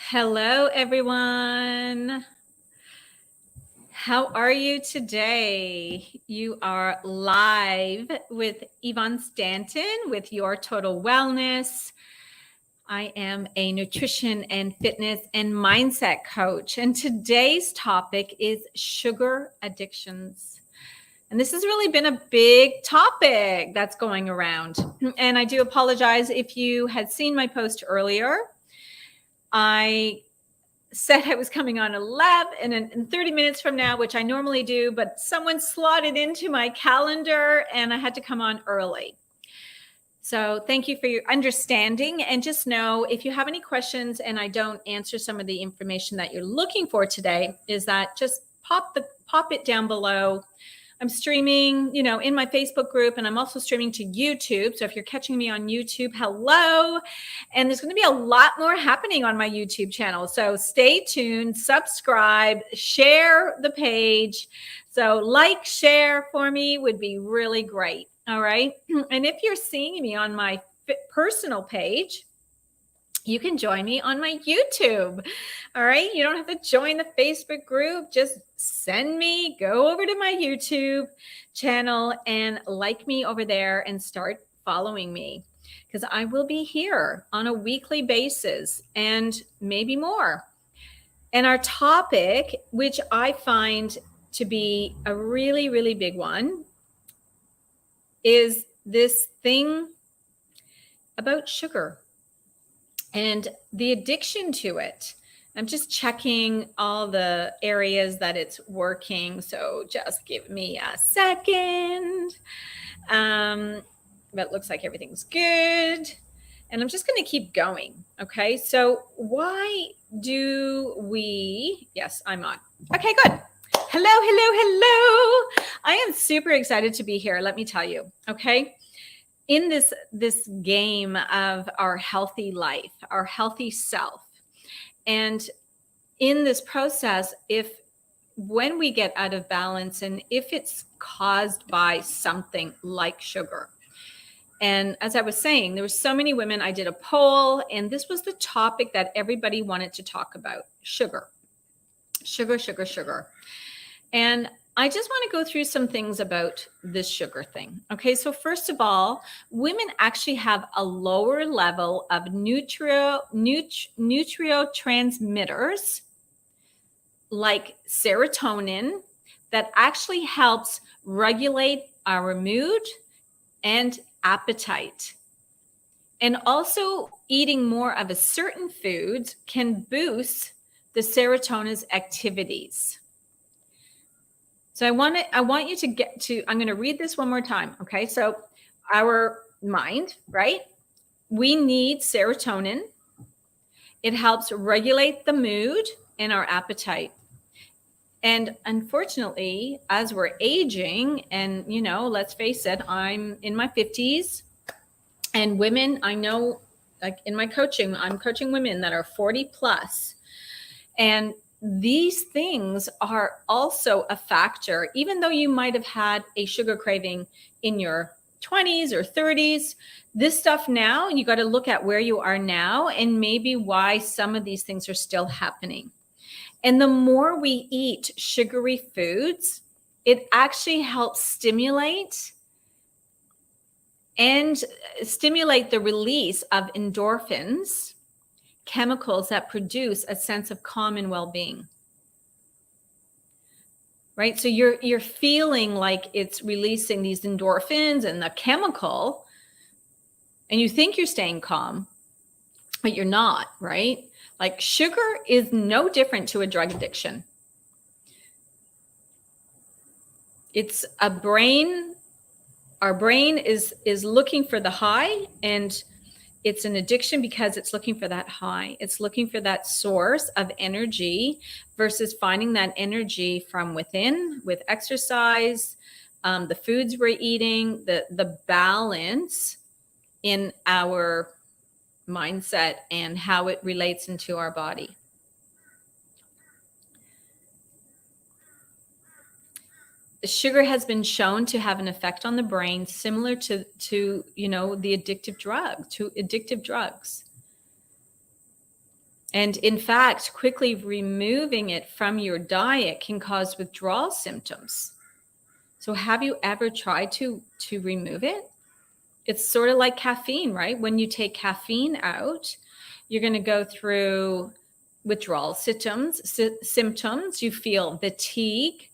Hello, everyone. How are you today? You are live with Yvonne Stanton with Your Total Wellness. I am a nutrition and fitness and mindset coach, and today's topic is sugar addictions. And this has really been a big topic that's going around. And I do apologize if you had seen my post earlier. I said I was coming on 11 and in 30 minutes from now, which I normally do, but someone slotted into my calendar and I had to come on early. So thank you for your understanding, and just know if you have any questions and I don't answer some of the information that you're looking for today, is that just pop it down below. I'm streaming, in my Facebook group, and I'm also streaming to YouTube. So if you're catching me on YouTube, hello. And there's going to be a lot more happening on my YouTube channel. So stay tuned, subscribe, share the page. So share for me would be really great. All right. And if you're seeing me on my personal page, you can join me on my YouTube. All right. You don't have to join the Facebook group. Just go over to my YouTube channel and like me over there and start following me, because I will be here on a weekly basis and maybe more. And our topic, which I find to be a really, really big one, is this thing about sugar and the addiction to it. I'm just checking all the areas that it's working. So just give me a second. But it looks like everything's good. And I'm just going to keep going. Okay. So why do we, yes, I'm on. Okay, good. Hello. I am super excited to be here. Let me tell you. Okay. In this game of our healthy life, our healthy self. And in this process, when we get out of balance, and if it's caused by something like sugar. And as I was saying, there were so many women. I did a poll, and this was the topic that everybody wanted to talk about: sugar. And I just want to go through some things about this sugar thing. Okay, so first of all, women actually have a lower level of neurotransmitters like serotonin that actually helps regulate our mood and appetite. And also, eating more of a certain food can boost the serotonin's activities. So I want you to get to, I'm going to read this one more time. Okay. So our mind, right? We need serotonin. It helps regulate the mood and our appetite. And unfortunately, as we're aging, and let's face it, I'm in my 50s, and women, I know, like in my coaching, I'm coaching women that are 40 plus. And these things are also a factor, even though you might have had a sugar craving in your 20s or 30s. This stuff now, you got to look at where you are now and maybe why some of these things are still happening. And the more we eat sugary foods, it actually helps stimulate the release of endorphins, chemicals that produce a sense of calm and well-being. Right? So you're feeling like it's releasing these endorphins and the chemical, and you think you're staying calm, but you're not, right? Like sugar is no different to a drug addiction. It's our brain is looking for the high, and it's an addiction because it's looking for that high. It's looking for that source of energy versus finding that energy from within with exercise, the foods we're eating, the balance in our mindset and how it relates into our body. Sugar has been shown to have an effect on the brain similar to the addictive drugs. And in fact, quickly removing it from your diet can cause withdrawal symptoms. So have you ever tried to remove it? It's sort of like caffeine, right? When you take caffeine out, you're going to go through withdrawal symptoms. You feel fatigue,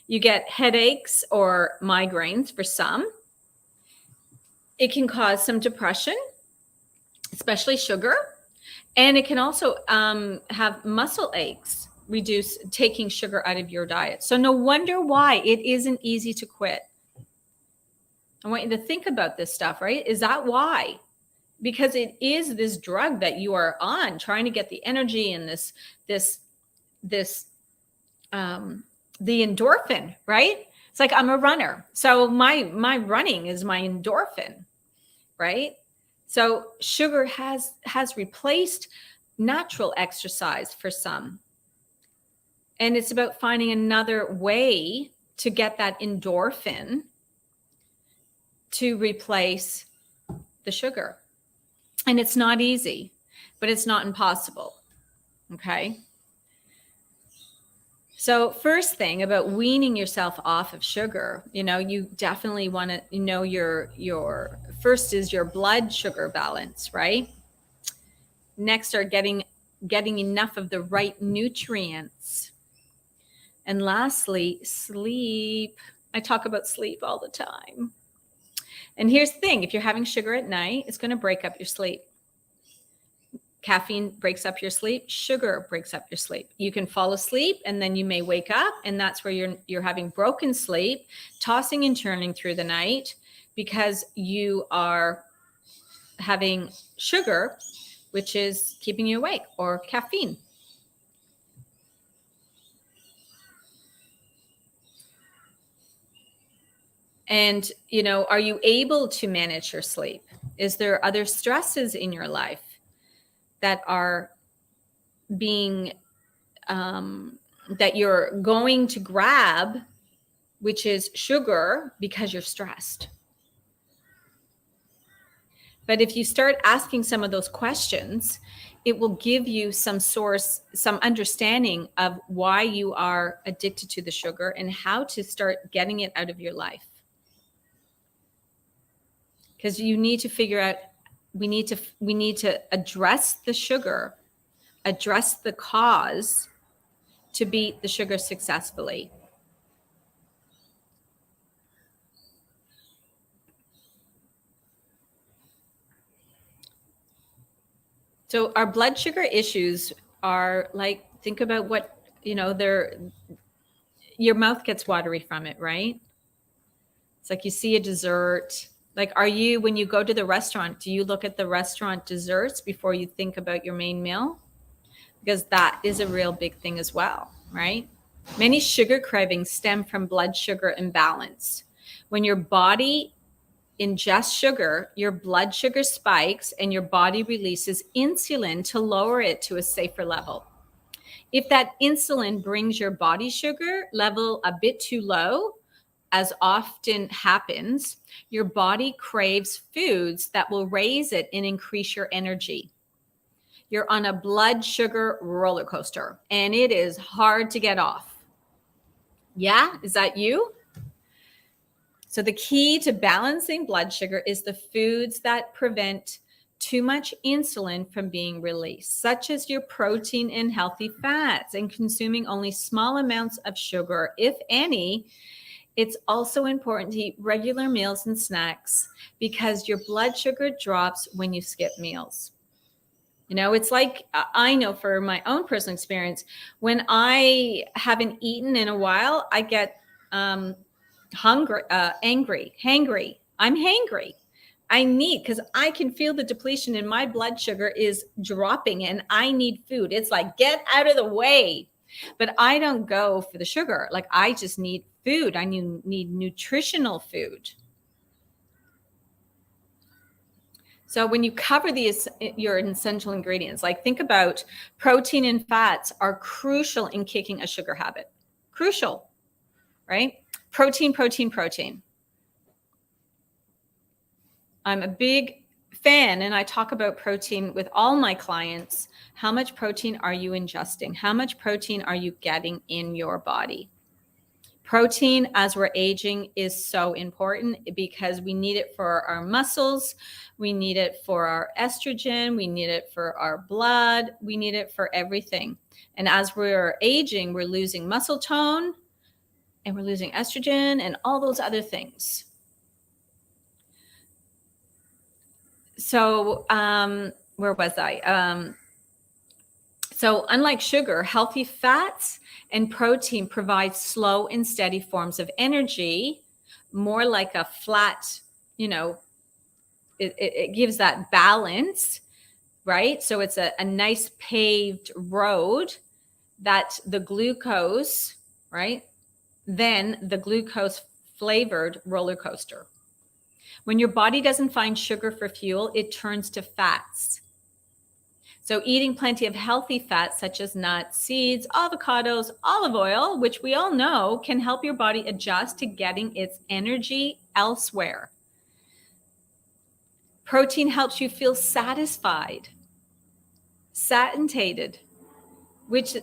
you get headaches or migraines for some. It can cause some depression, especially sugar. And it can also have muscle aches, reduce taking sugar out of your diet. So no wonder why it isn't easy to quit. I want you to think about this stuff, right? Is that why? Because it is this drug that you are on, trying to get the energy and the endorphin, right? It's like I'm a runner. So my running is my endorphin, right? So sugar has replaced natural exercise for some. And it's about finding another way to get that endorphin to replace the sugar. And it's not easy, but it's not impossible. Okay. So first thing about weaning yourself off of sugar, you definitely want to know your first is your blood sugar balance, right? Next are getting enough of the right nutrients. And lastly, sleep. I talk about sleep all the time. And here's the thing, if you're having sugar at night, it's going to break up your sleep. Caffeine breaks up your sleep. Sugar breaks up your sleep. You can fall asleep and then you may wake up, and that's where you're having broken sleep, tossing and turning through the night because you are having sugar, which is keeping you awake, or caffeine. And, are you able to manage your sleep? Is there other stresses in your life that are being that you're going to grab, which is sugar, because you're stressed? But if you start asking some of those questions, it will give you some understanding of why you are addicted to the sugar and how to start getting it out of your life. Because you need to figure out, we need to address the sugar, address the cause to beat the sugar successfully. So our blood sugar issues are like, think about what, your mouth gets watery from it, right? It's like you see a dessert. Like, when you go to the restaurant, do you look at the restaurant desserts before you think about your main meal? Because that is a real big thing as well, right? Many sugar cravings stem from blood sugar imbalance. When your body ingests sugar, your blood sugar spikes and your body releases insulin to lower it to a safer level. If that insulin brings your body sugar level a bit too low, as often happens, your body craves foods that will raise it and increase your energy. You're on a blood sugar roller coaster, and it is hard to get off. Yeah, is that you? So the key to balancing blood sugar is the foods that prevent too much insulin from being released, such as your protein and healthy fats, and consuming only small amounts of sugar, if any. It's also important to eat regular meals and snacks because your blood sugar drops when you skip meals. It's like, I know for my own personal experience, when I haven't eaten in a while, I get hungry, hangry. I'm hangry. I need, because I can feel the depletion in my blood sugar is dropping and I need food. It's like, get out of the way. But I don't go for the sugar. Like, I just need food. I need nutritional food. So when you cover your essential ingredients, like, think about protein and fats are crucial in kicking a sugar habit. Crucial, right? Protein. I'm a big fan and I talk about protein with all my clients, how much protein are you ingesting? How much protein are you getting in your body? Protein as we're aging is so important because we need it for our muscles. We need it for our estrogen. We need it for our blood. We need it for everything. And as we're aging, we're losing muscle tone and we're losing estrogen and all those other things. So, where was I? So unlike sugar, healthy fats and protein provide slow and steady forms of energy, more like a flat, it gives that balance, right? So it's a nice paved road that the glucose, right? Then the glucose flavored roller coaster. When your body doesn't find sugar for fuel, it turns to fats. So eating plenty of healthy fats such as nuts, seeds, avocados, olive oil, which we all know can help your body adjust to getting its energy elsewhere. Protein helps you feel satisfied, satiated, which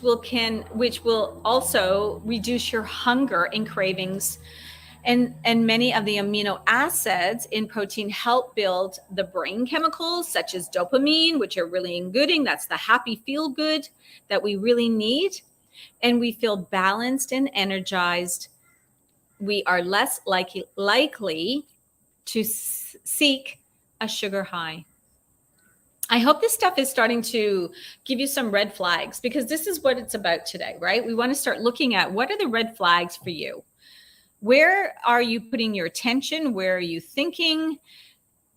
will also reduce your hunger and cravings. And many of the amino acids in protein help build the brain chemicals such as dopamine, which are really good. That's the happy feel good that we really need. And we feel balanced and energized. We are less likely to seek a sugar high. I hope this stuff is starting to give you some red flags because this is what it's about today, right? We want to start looking at what are the red flags for you? Where are you putting your attention? Where are you thinking?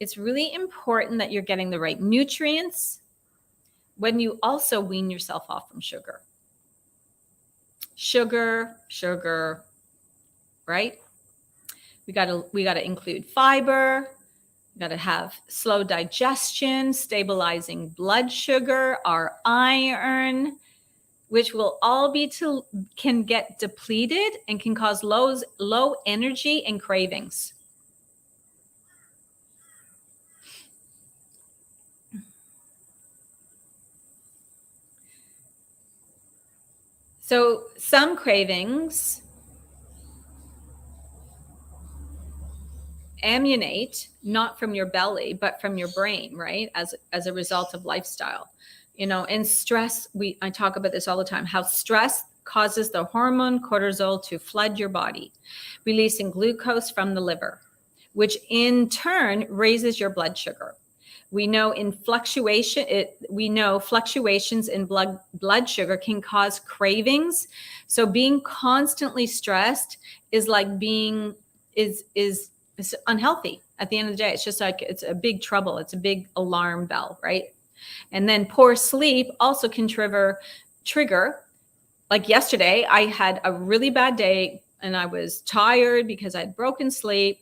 It's really important that you're getting the right nutrients when you also wean yourself off from sugar. Sugar, right? We got to include fiber. We got to have slow digestion, stabilizing blood sugar, our iron, which will all can get depleted and can cause low energy and cravings. So some cravings emanate not from your belly, but from your brain, right? As a result of lifestyle. And stress, I talk about this all the time, how stress causes the hormone cortisol to flood your body, releasing glucose from the liver, which in turn raises your blood sugar. We know fluctuations in blood sugar can cause cravings. So being constantly stressed is like is unhealthy. At the end of the day, it's just like it's a big trouble. It's a big alarm bell, right? And then poor sleep also can trigger. Like yesterday, I had a really bad day and I was tired because I had broken sleep.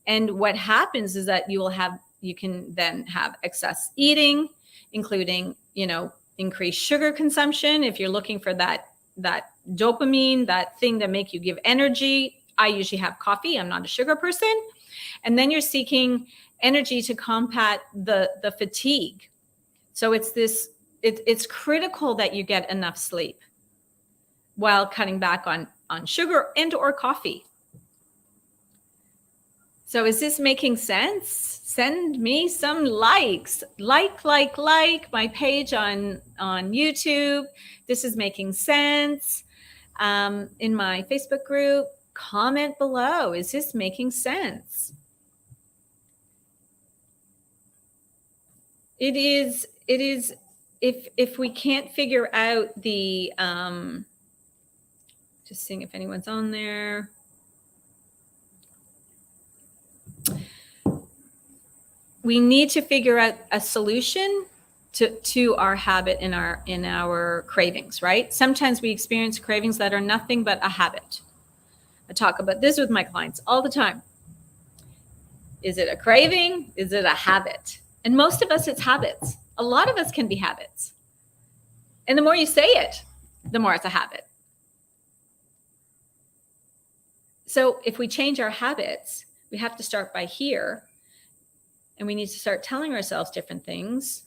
And what happens is that you can then have excess eating, including, increased sugar consumption. If you're looking for that dopamine, that thing that make you give energy, I usually have coffee. I'm not a sugar person. And then you're seeking energy to combat the fatigue. So it's critical that you get enough sleep while cutting back on sugar and or coffee. So is this making sense? Send me some likes. Like my page on YouTube. This is making sense. In my Facebook group, comment below. Is this making sense? It is. If we can't figure out the, just seeing if anyone's on there. We need to figure out a solution to our habit in our cravings, right? Sometimes we experience cravings that are nothing but a habit. I talk about this with my clients all the time. Is it a craving? Is it a habit? And most of us, it's habits. A lot of us can be habits. And the more you say it, the more it's a habit. So if we change our habits, we have to start by here. And we need to start telling ourselves different things.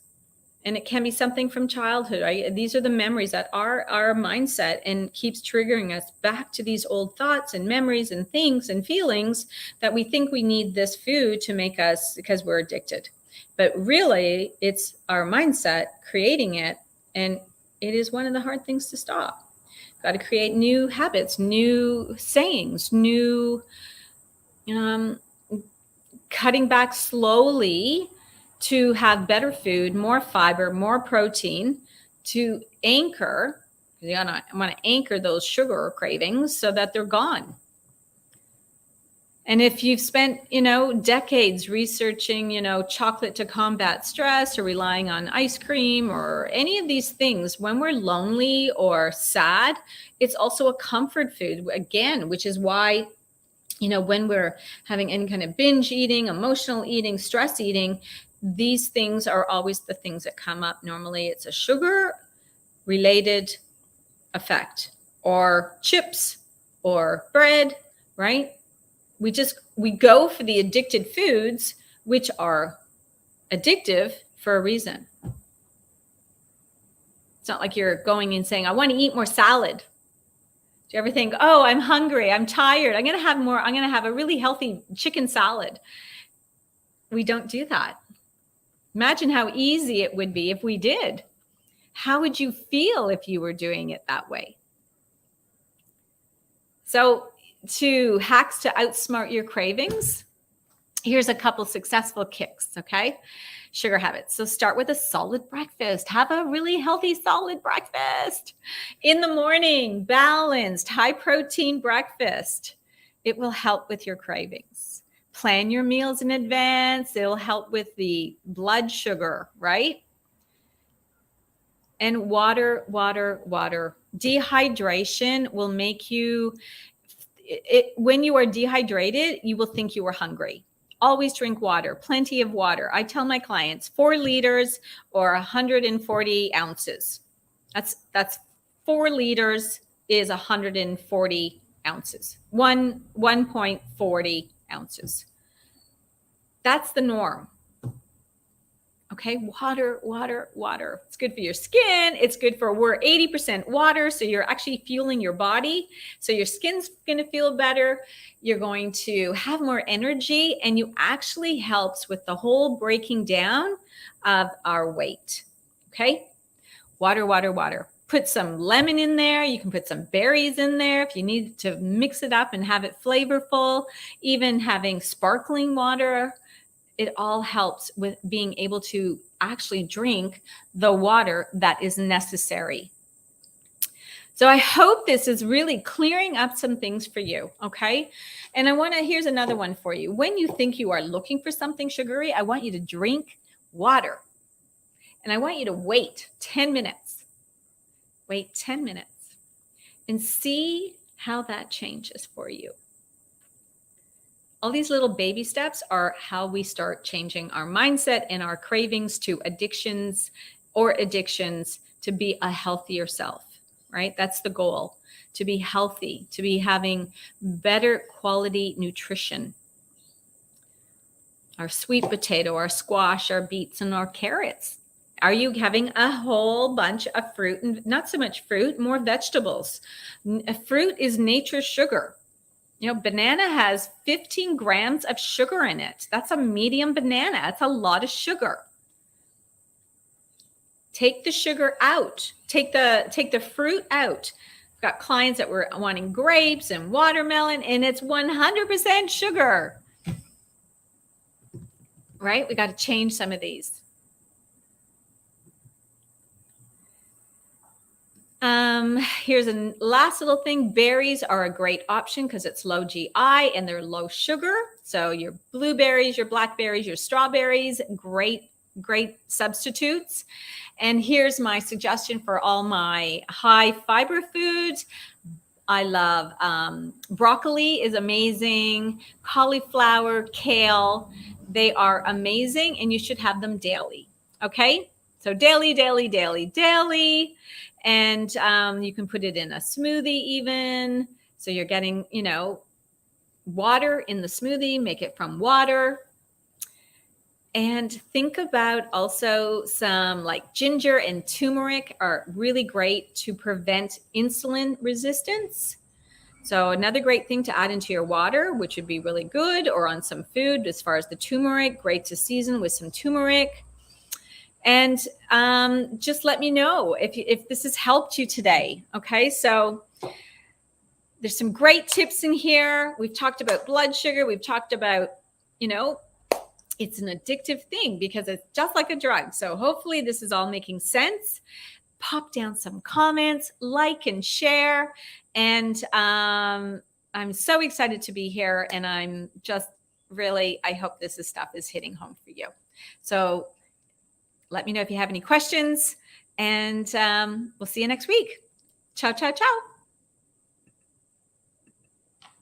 And it can be something from childhood, right? These are the memories that are our mindset and keeps triggering us back to these old thoughts and memories and things and feelings that we think we need this food to make us, because we're addicted. But really, it's our mindset creating it. And it is one of the hard things to stop. Got to create new habits, new sayings, new cutting back slowly to have better food, more fiber, more protein to anchor. You want to anchor those sugar cravings so that they're gone. And if you've spent, decades researching, chocolate to combat stress, or relying on ice cream or any of these things, when we're lonely or sad, it's also a comfort food, again, which is why, when we're having any kind of binge eating, emotional eating, stress eating, these things are always the things that come up. Normally it's a sugar related effect, or chips or bread, right? We go for the addicted foods, which are addictive for a reason. It's not like you're going and saying, I want to eat more salad. Do you ever think, oh, I'm hungry, I'm tired, I'm going to have a really healthy chicken salad? We don't do that. Imagine how easy it would be if we did. How would you feel if you were doing it that way? So, to hacks to outsmart your cravings, here's a couple successful kicks, okay? Sugar habits. So start with a solid breakfast. Have a really healthy, solid breakfast. In the morning, balanced, high protein breakfast. It will help with your cravings. Plan your meals in advance. It'll help with the blood sugar, right? And water, water, water. Dehydration will make you, when you are dehydrated, you will think you are hungry. Always drink water, plenty of water. I tell my clients 4 liters or 140 ounces. That's 4 liters is 140 ounces. 1.40 ounces. That's the norm. Okay, water, water, water. It's good for your skin. It's good for, we're 80% water. So you're actually fueling your body. So your skin's going to feel better. You're going to have more energy, and you actually helps with the whole breaking down of our weight. Okay, water, water, water. Put some lemon in there. You can put some berries in there if you need to mix it up and have it flavorful. Even having sparkling water. It all helps with being able to actually drink the water that is necessary. So I hope this is really clearing up some things for you, okay? And here's another one for you. When you think you are looking for something sugary, I want you to drink water. And I want you to wait 10 minutes. Wait 10 minutes and see how that changes for you. All these little baby steps are how we start changing our mindset and our cravings to addictions to be a healthier self, right? That's the goal, to be healthy, to be having better quality nutrition. Our sweet potato, our squash, our beets, and our carrots. Are you having a whole bunch of fruit, and not so much fruit, more vegetables? Fruit is nature's sugar. Banana has 15 grams of sugar in it. That's a medium banana. That's a lot of sugar. Take the sugar out. Take the fruit out. I've got clients that were wanting grapes and watermelon, and it's 100% sugar. Right? We got to change some of these. Here's a last little thing. Berries are a great option because it's low GI and they're low sugar. So your blueberries, your blackberries, your strawberries, great substitutes. And here's my suggestion for all my high fiber foods. I love broccoli is amazing. Cauliflower, kale, they are amazing, and you should have them daily. Okay, so daily, daily, daily, daily. And you can put it in a smoothie even. So you're getting, water in the smoothie, make it from water. And think about also some like ginger and turmeric are really great to prevent insulin resistance. So another great thing to add into your water, which would be really good, or on some food as far as the turmeric, great to season with some turmeric. And just let me know if this has helped you today. Okay, so there's some great tips in here. We've talked about blood sugar. We've talked about, it's an addictive thing because it's just like a drug. So hopefully this is all making sense. Pop down some comments, like and share. And I'm so excited to be here. And I'm just really, I hope this stuff is hitting home for you. So let me know if you have any questions. And we'll see you next week. Ciao, ciao, ciao.